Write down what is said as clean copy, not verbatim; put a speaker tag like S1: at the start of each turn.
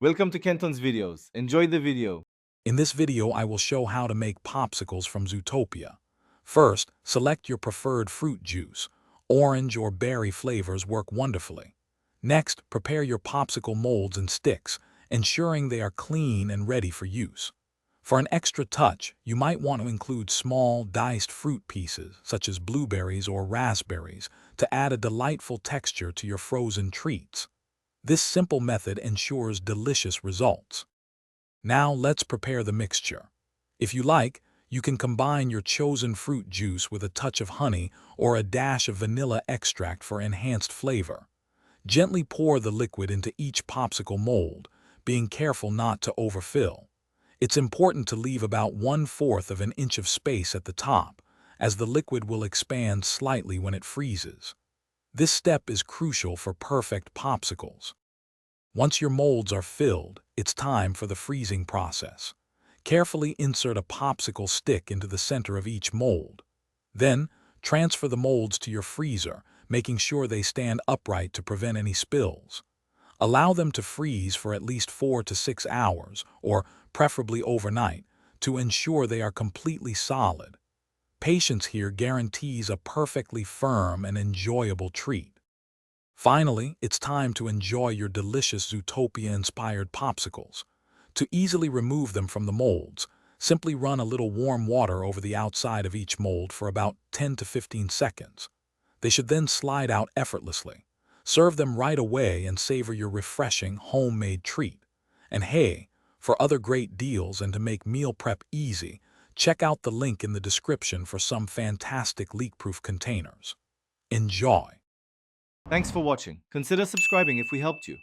S1: Welcome to Kenton's videos. Enjoy the video.
S2: In this video, I will show how to make popsicles from Zootopia. First, select your preferred fruit juice. Orange or berry flavors work wonderfully. Next, prepare your popsicle molds and sticks, ensuring they are clean and ready for use. For an extra touch, you might want to include small, diced fruit pieces, such as blueberries or raspberries, to add a delightful texture to your frozen treats. This simple method ensures delicious results. Now let's prepare the mixture. If you like, you can combine your chosen fruit juice with a touch of honey or a dash of vanilla extract for enhanced flavor. Gently pour the liquid into each popsicle mold, being careful not to overfill. It's important to leave about 1/4 of an inch of space at the top, as the liquid will expand slightly when it freezes. This step is crucial for perfect popsicles. Once your molds are filled, it's time for the freezing process. Carefully insert a popsicle stick into the center of each mold. Then, transfer the molds to your freezer, making sure they stand upright to prevent any spills. Allow them to freeze for at least 4 to 6 hours, or preferably overnight, to ensure they are completely solid. Patience here guarantees a perfectly firm and enjoyable treat. Finally, it's time to enjoy your delicious Zootopia-inspired popsicles. To easily remove them from the molds, simply run a little warm water over the outside of each mold for about 10 to 15 seconds. They should then slide out effortlessly. Serve them right away and savor your refreshing homemade treat. And hey, for other great deals and to make meal prep easy, check out the link in the description for some fantastic leak-proof containers. Enjoy!
S1: Thanks for watching. Consider subscribing if we helped you.